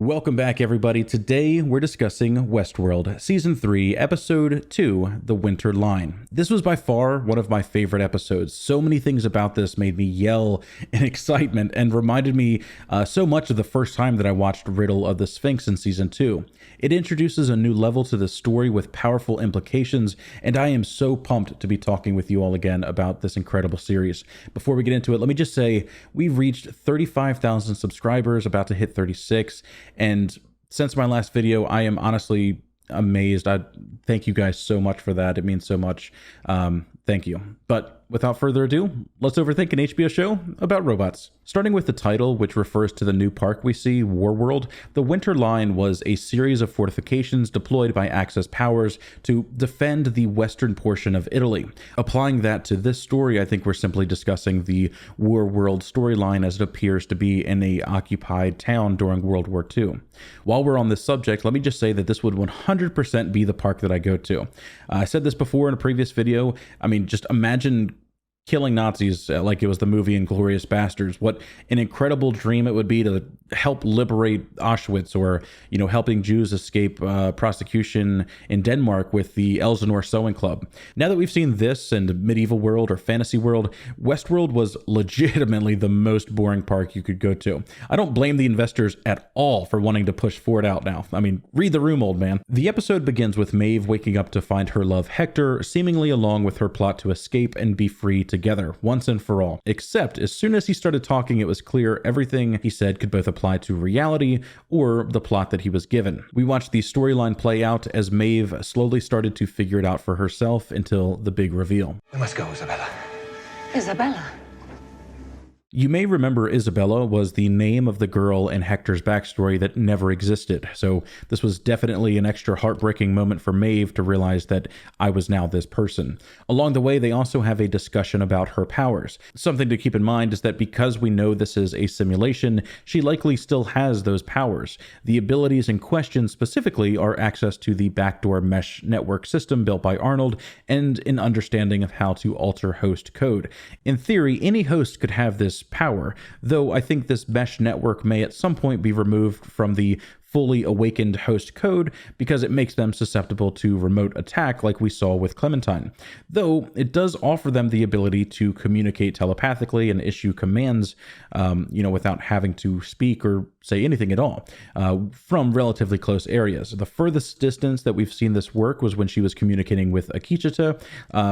Welcome back, everybody. Today, we're discussing Westworld, Season 3, Episode 2, The Winter Line. This was by far one of my favorite episodes. So many things about this made me yell in excitement and reminded me so much of the first time that I watched Riddle of the Sphinx in Season 2. It introduces a new level to the story with powerful implications, and I am so pumped to be talking with you all again about this incredible series. Before we get into it, let me just say, we've reached 35,000 subscribers, about to hit 36, and since my last video, I am honestly amazed. I thank you guys so much for that. It means so much. Thank you. But without further ado, let's overthink an HBO show about robots. Starting with the title, which refers to the new park we see, Warworld, the Winter Line was a series of fortifications deployed by Axis powers to defend the western portion of Italy. Applying that to this story, I think we're simply discussing the Warworld storyline as it appears to be in a occupied town during World War II. While we're on this subject, let me just say that this would 100% be the park that I go to. I said this before in a previous video. I mean, just imagine killing Nazis like it was the movie Inglourious Basterds. What an incredible dream it would be to help liberate Auschwitz, or, you know, helping Jews escape prosecution in Denmark with the Elsinore Sewing Club. Now that we've seen this and Medieval World or Fantasy World, Westworld was legitimately the most boring park you could go to. I don't blame the investors at all for wanting to push Ford out now. I mean, read the room, old man. The episode begins with Maeve waking up to find her love Hector seemingly along with her plot to escape and be free together once and for all. Except as soon as he started talking, it was clear everything he said could both apply to reality or the plot that he was given. We watched the storyline play out as Maeve slowly started to figure it out for herself until the big reveal. We must go, Isabella. Isabella? You may remember Isabella was the name of the girl in Hector's backstory that never existed, so this was definitely an extra heartbreaking moment for Maeve to realize that I was now this person. Along the way, they also have a discussion about her powers. Something to keep in mind is that because we know this is a simulation, she likely still has those powers. The abilities in question specifically are access to the backdoor mesh network system built by Arnold and an understanding of how to alter host code. In theory, any host could have this power, though I think this mesh network may at some point be removed from the fully awakened host code because it makes them susceptible to remote attack like we saw with Clementine. Though it does offer them the ability to communicate telepathically and issue commands, without having to speak or say anything at all, from relatively close areas. The furthest distance that we've seen this work was when she was communicating with Akecheta,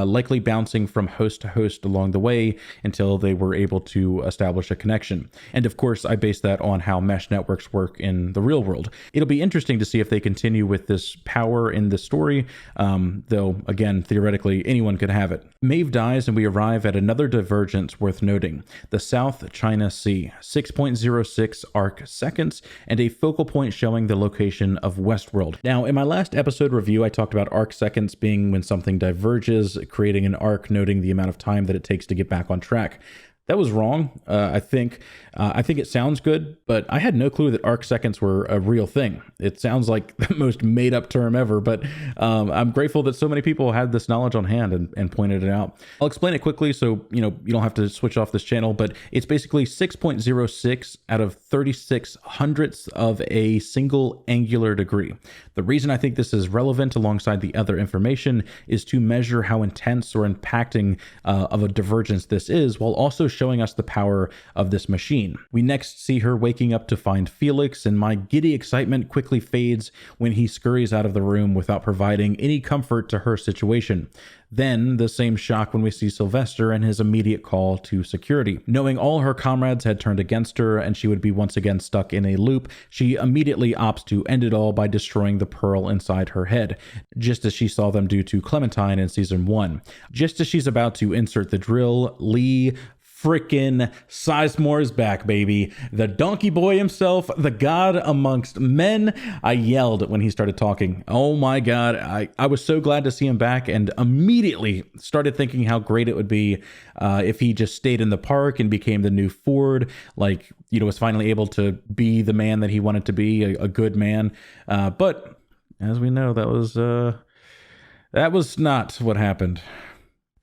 likely bouncing from host to host along the way until they were able to establish a connection. And of course, I base that on how mesh networks work in the real world. It'll be interesting to see if they continue with this power in the story, though, again, theoretically, anyone could have it. Maeve dies and we arrive at another divergence worth noting, the South China Sea, 6.06 arc seconds, and a focal point showing the location of Westworld. Now, in my last episode review, I talked about arc seconds being when something diverges, creating an arc noting the amount of time that it takes to get back on track. That was wrong. I think it sounds good, but I had no clue that arc seconds were a real thing. It sounds like the most made up term ever, but I'm grateful that so many people had this knowledge on hand and pointed it out. I'll explain it quickly so you don't have to switch off this channel, but it's basically 6.06 out of 36 hundredths of a single angular degree. The reason I think this is relevant alongside the other information is to measure how intense or impacting of a divergence this is, while also showing us the power of this machine. We next see her waking up to find Felix, and my giddy excitement quickly fades when he scurries out of the room without providing any comfort to her situation. Then the same shock when we see Sylvester and his immediate call to security. Knowing all her comrades had turned against her and she would be once again stuck in a loop, she immediately opts to end it all by destroying the pearl inside her head, just as she saw them do to Clementine in season 1. Just as she's about to insert the drill, Lee frickin' Sizemore is back, baby. The donkey boy himself, the god amongst men. I yelled when he started talking. Oh my god, I was so glad to see him back, and immediately started thinking how great it would be if he just stayed in the park and became the new Ford, was finally able to be the man that he wanted to be, a good man. But as we know, that was not what happened.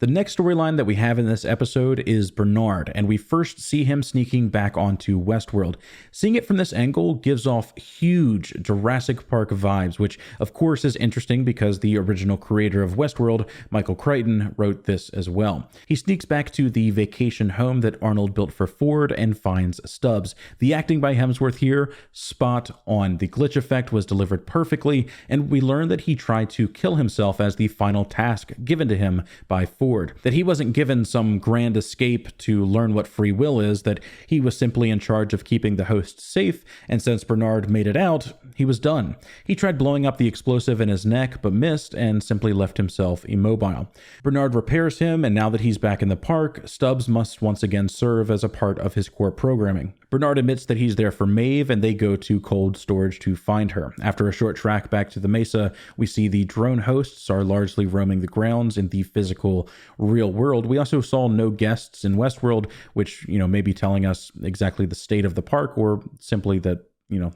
The next storyline that we have in this episode is Bernard, and we first see him sneaking back onto Westworld. Seeing it from this angle gives off huge Jurassic Park vibes, which of course is interesting because the original creator of Westworld, Michael Crichton, wrote this as well. He sneaks back to the vacation home that Arnold built for Ford and finds Stubbs. The acting by Hemsworth here, spot on. The glitch effect was delivered perfectly, and we learn that he tried to kill himself as the final task given to him by Ford. That he wasn't given some grand escape to learn what free will is, that he was simply in charge of keeping the host safe, and since Bernard made it out, he was done. He tried blowing up the explosive in his neck, but missed and simply left himself immobile. Bernard repairs him, and now that he's back in the park, Stubbs must once again serve as a part of his core programming. Bernard admits that he's there for Maeve, and they go to cold storage to find her. After a short track back to the Mesa, we see the drone hosts are largely roaming the grounds in the physical real world. We also saw no guests in Westworld, which, may be telling us exactly the state of the park, or simply that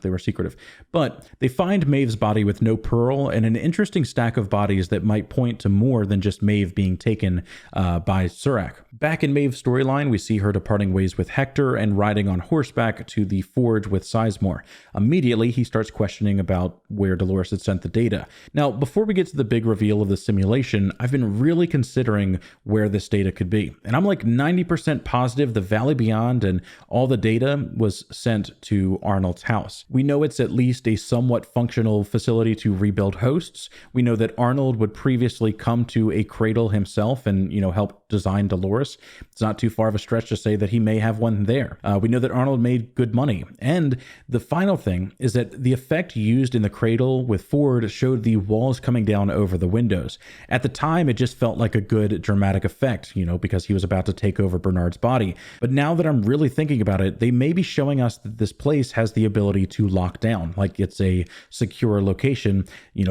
they were secretive. But they find Maeve's body with no pearl and an interesting stack of bodies that might point to more than just Maeve being taken by Serac. Back in Maeve's storyline, we see her departing ways with Hector and riding on horseback to the forge with Sizemore. Immediately, he starts questioning about where Dolores had sent the data. Now, before we get to the big reveal of the simulation, I've been really considering where this data could be. And I'm like 90% positive the Valley Beyond and all the data was sent to Arnold's house. We know it's at least a somewhat functional facility to rebuild hosts. We know that Arnold would previously come to a cradle himself and, help design Dolores. It's not too far of a stretch to say that he may have one there. We know that Arnold made good money. And the final thing is that the effect used in the cradle with Ford showed the walls coming down over the windows. At the time, it just felt like a good dramatic effect, because he was about to take over Bernard's body. But now that I'm really thinking about it, they may be showing us that this place has the ability to lock down, like it's a secure location,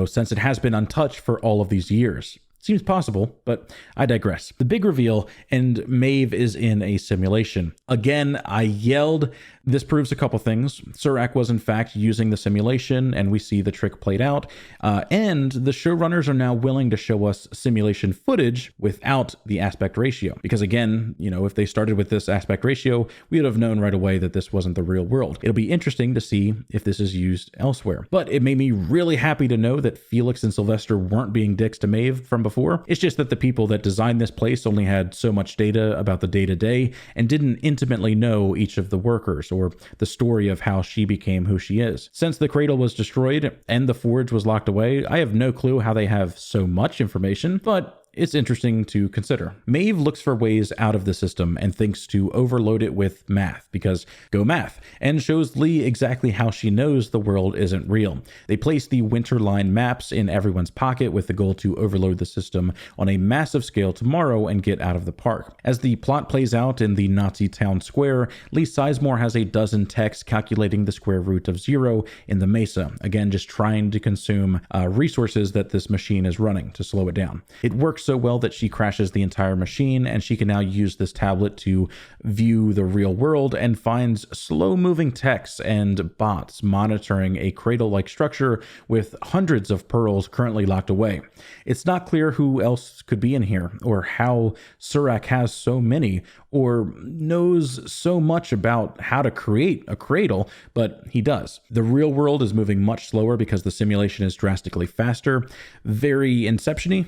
since it has been untouched for all of these years. Seems possible, but I digress. The big reveal, and Maeve is in a simulation. Again, I yelled. This proves a couple things. Serac was in fact using the simulation, and we see the trick played out. And the showrunners are now willing to show us simulation footage without the aspect ratio. Because again, if they started with this aspect ratio, we would have known right away that this wasn't the real world. It'll be interesting to see if this is used elsewhere. But it made me really happy to know that Felix and Sylvester weren't being dicks to Maeve from before. It's just that the people that designed this place only had so much data about the day-to-day and didn't intimately know each of the workers or the story of how she became who she is. Since the cradle was destroyed and the forge was locked away, I have no clue how they have so much information, but it's interesting to consider. Maeve looks for ways out of the system and thinks to overload it with math, because go math, and shows Lee exactly how she knows the world isn't real. They place the Winterline maps in everyone's pocket with the goal to overload the system on a massive scale tomorrow and get out of the park. As the plot plays out in the Nazi town square, Lee Sizemore has a dozen techs calculating the square root of 0 in the Mesa, again just trying to consume resources that this machine is running to slow it down. It works so well that she crashes the entire machine, and she can now use this tablet to view the real world and finds slow-moving techs and bots monitoring a cradle-like structure with hundreds of pearls currently locked away. It's not clear who else could be in here, or how Serac has so many, or knows so much about how to create a cradle, but he does. The real world is moving much slower because the simulation is drastically faster. Very Inception-y.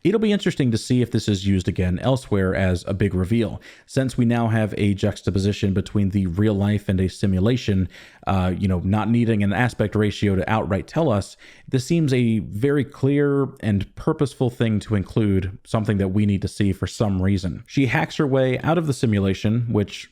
It'll be interesting to see if this is used again elsewhere as a big reveal. Since we now have a juxtaposition between the real life and a simulation, not needing an aspect ratio to outright tell us, this seems a very clear and purposeful thing to include, something that we need to see for some reason. She hacks her way out of the simulation, which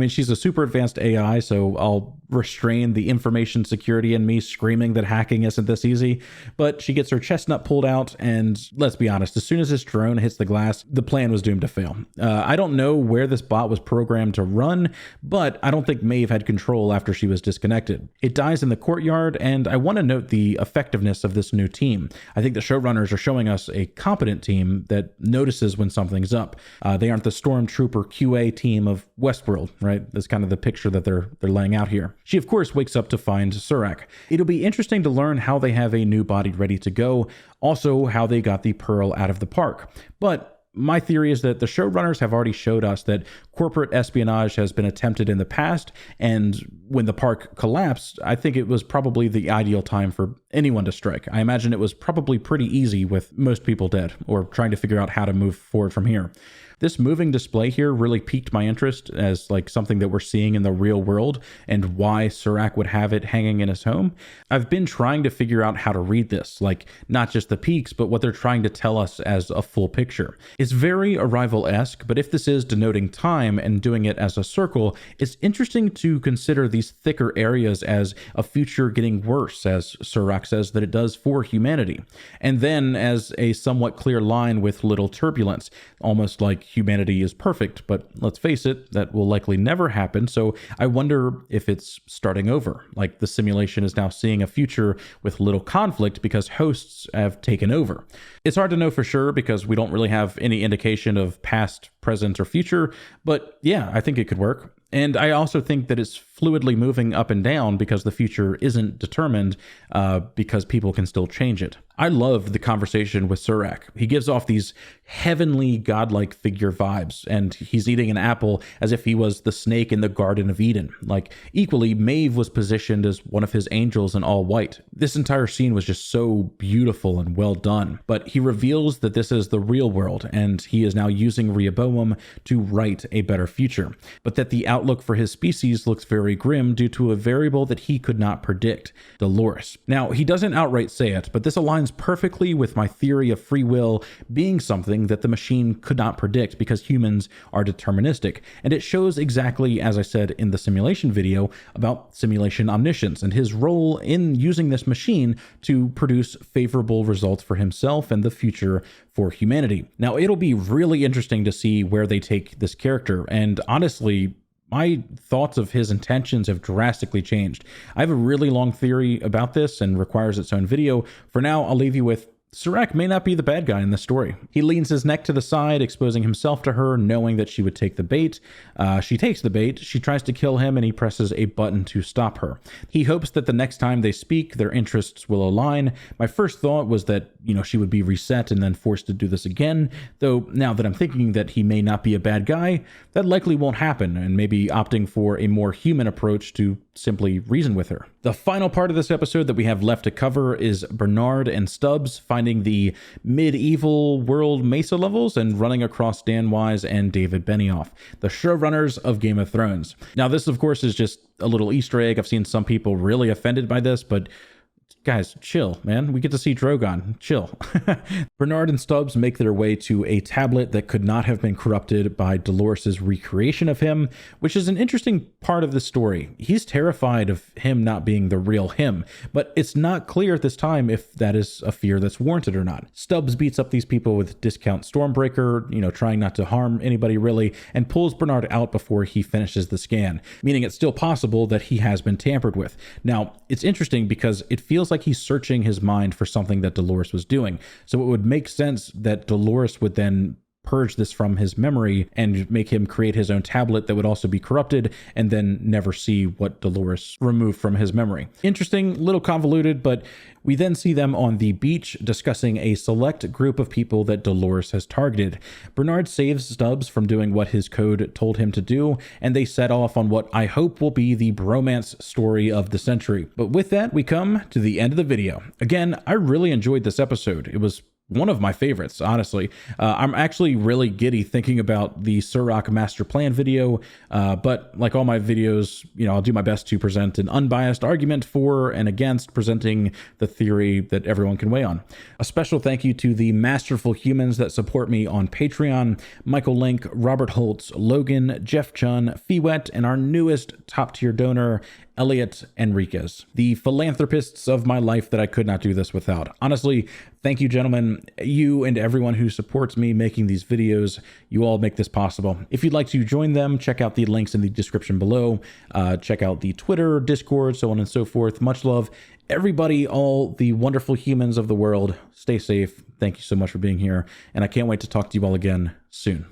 she's a super advanced AI, so I'll restrain the information security in me screaming that hacking isn't this easy. But she gets her chestnut pulled out, and let's be honest, as soon as this drone hits the glass, the plan was doomed to fail. I don't know where this bot was programmed to run, but I don't think Maeve had control after she was disconnected. It dies in the courtyard, and I want to note the effectiveness of this new team. I think the showrunners are showing us a competent team that notices when something's up. They aren't the stormtrooper QA team of Westworld, right? That's kind of the picture that they're laying out here. She, of course, wakes up to find Serac. It'll be interesting to learn how they have a new body ready to go, also how they got the pearl out of the park. But my theory is that the showrunners have already showed us that corporate espionage has been attempted in the past, and when the park collapsed, I think it was probably the ideal time for anyone to strike. I imagine it was probably pretty easy with most people dead, or trying to figure out how to move forward from here. This moving display here really piqued my interest as like something that we're seeing in the real world and why Serac would have it hanging in his home. I've been trying to figure out how to read this, like not just the peaks, but what they're trying to tell us as a full picture. It's very Arrival-esque, but if this is denoting time and doing it as a circle, it's interesting to consider these thicker areas as a future getting worse, as Serac says that it does for humanity. And then as a somewhat clear line with little turbulence, almost like humanity is perfect, but let's face it, that will likely never happen. So I wonder if it's starting over, like the simulation is now seeing a future with little conflict because hosts have taken over. It's hard to know for sure because we don't really have any indication of past, present, or future, but yeah, I think it could work. And I also think that it's fluidly moving up and down because the future isn't determined, because people can still change it. I loved the conversation with Serac. He gives off these heavenly, godlike figure vibes, and he's eating an apple as if he was the snake in the Garden of Eden. Like, equally, Maeve was positioned as one of his angels in all white. This entire scene was just so beautiful and well done. But he reveals that this is the real world, and he is now using Rehoboam to write a better future. But that the outlook for his species looks very grim due to a variable that he could not predict, Dolores. Now, he doesn't outright say it, but this aligns perfectly with my theory of free will being something that the machine could not predict because humans are deterministic. And it shows exactly, as I said in the simulation video, about simulation omniscience and his role in using this machine to produce favorable results for himself and the future for humanity. Now, it'll be really interesting to see where they take this character, and honestly, my thoughts of his intentions have drastically changed. I have a really long theory about this and requires its own video. For now, I'll leave you with Serac may not be the bad guy in this story. He leans his neck to the side, exposing himself to her, knowing that she would take the bait. She takes the bait, she tries to kill him, and he presses a button to stop her. He hopes that the next time they speak, their interests will align. My first thought was that, she would be reset and then forced to do this again, though now that I'm thinking that he may not be a bad guy, that likely won't happen, and maybe opting for a more human approach to simply reason with her. The final part of this episode that we have left to cover is Bernard and Stubbs finding the medieval world Mesa levels and running across Dan Wise and David Benioff, the showrunners of Game of Thrones. Now, this, of course, is just a little Easter egg. I've seen some people really offended by this, but guys, chill, man. We get to see Drogon. Chill. Bernard and Stubbs make their way to a tablet that could not have been corrupted by Dolores' recreation of him, which is an interesting part of the story. He's terrified of him not being the real him, but it's not clear at this time if that is a fear that's warranted or not. Stubbs beats up these people with discount Stormbreaker, trying not to harm anybody really, and pulls Bernard out before he finishes the scan, meaning it's still possible that he has been tampered with. Now, it's interesting because it feels like he's searching his mind for something that Dolores was doing. So it would make sense that Dolores would then purge this from his memory and make him create his own tablet that would also be corrupted and then never see what Dolores removed from his memory. Interesting, little convoluted, but we then see them on the beach discussing a select group of people that Dolores has targeted. Bernard saves Stubbs from doing what his code told him to do, and they set off on what I hope will be the bromance story of the century. But with that, we come to the end of the video. Again, I really enjoyed this episode. It was one of my favorites, honestly. I'm actually really giddy thinking about the Serac master plan video, but like all my videos, I'll do my best to present an unbiased argument for and against, presenting the theory that everyone can weigh on. A special thank you to the masterful humans that support me on Patreon: Micheal, Linck, Robert Holtz, Logan, Jeff Chunn, Feewet, and our newest top-tier donor, Elliott, Enriquez, the philanthropists of my life that I could not do this without. Honestly, thank you, gentlemen. You and everyone who supports me making these videos, you all make this possible. If you'd like to join them, check out the links in the description below. Check out the Twitter, Discord, so on and so forth. Much love. Everybody, all the wonderful humans of the world, stay safe. Thank you so much for being here, and I can't wait to talk to you all again soon.